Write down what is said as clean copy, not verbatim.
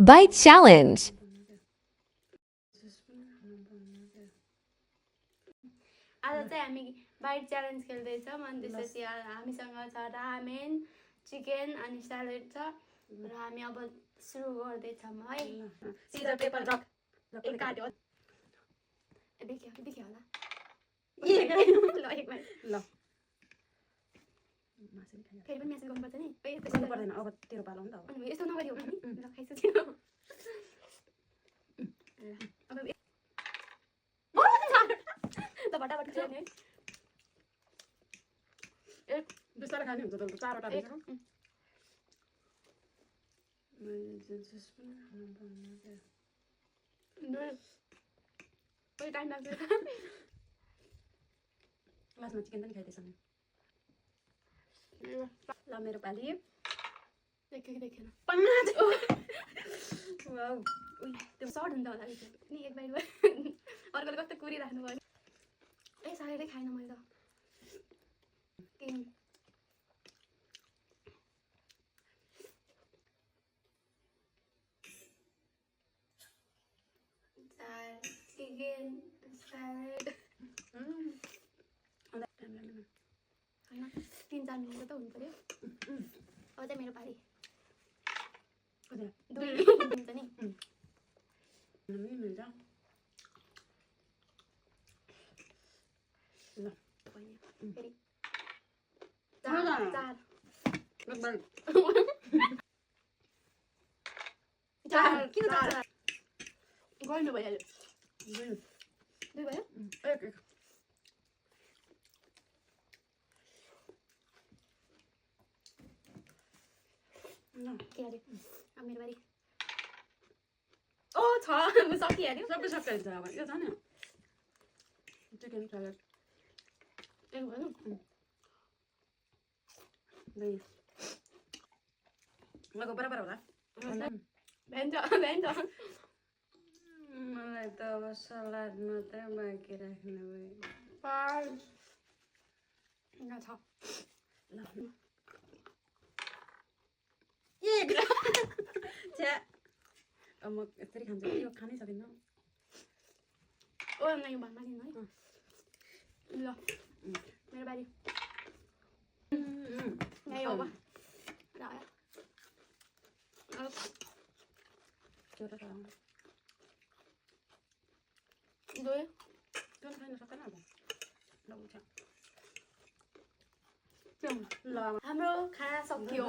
Bite challenge. आज चाहिँ हामी बाइट च्यालेन्ज खेल्दैछौँ अनि त्यसपछि हामीसँग छ रामेन चिकन अनि स्यालेड छ र हामी अब सुरु गर्दैछौँ है सिजर पेपर रक एक काट्यो देखियो देखियो होला ल एक बाइट ल फेरि पनि म्यासेज गर्नुपर्छ नि गर्नु पर्दैन अब तेरो पालो नि त अनि यस्तो नगरियो भने ल खाइसक्यो अब त फटाफट खाने है बिस्तारै खाने हुन्छ त चारवटा एक दुई टाइम लाग्छ लास्टमा चिकन पनि खाइदिएछ नि ल मेरो पाली देखेन पाँच वाउ त्यो सर्ट हुन्छ होला नि एक बाइट अर्कोले कस्तो कुरिराख्नु भयो ए साह्रै खाएन मैले त चिकन स्यालेड होइन 3-4 मिनट त हुनु पर्यो अब चाहिँ मेरो पाली दुई हुन्छ नि मिल्छ ल फेरि चार चार किन चार गर्नु भइहाल्यो दुई भयो एक के अरे अब मेरो बारी ओ छ सकिहाल्यो सबै सकिहाल्छ अब यो छ नि चिकन स्यालेड एक भयो दुई लगभग बराबर होला भ्यान्छ मलाई त अब सलाद मात्रै बाँकी राख्नु भयो छ ल एक छ्या अब म यसरी खान्छु यो खानै सकिन्न ओ न यो भन्दा नि है ल मेरो बारी यही हो दुई खाइन सक्दैन अब ल हाम्रो खाना सक्यो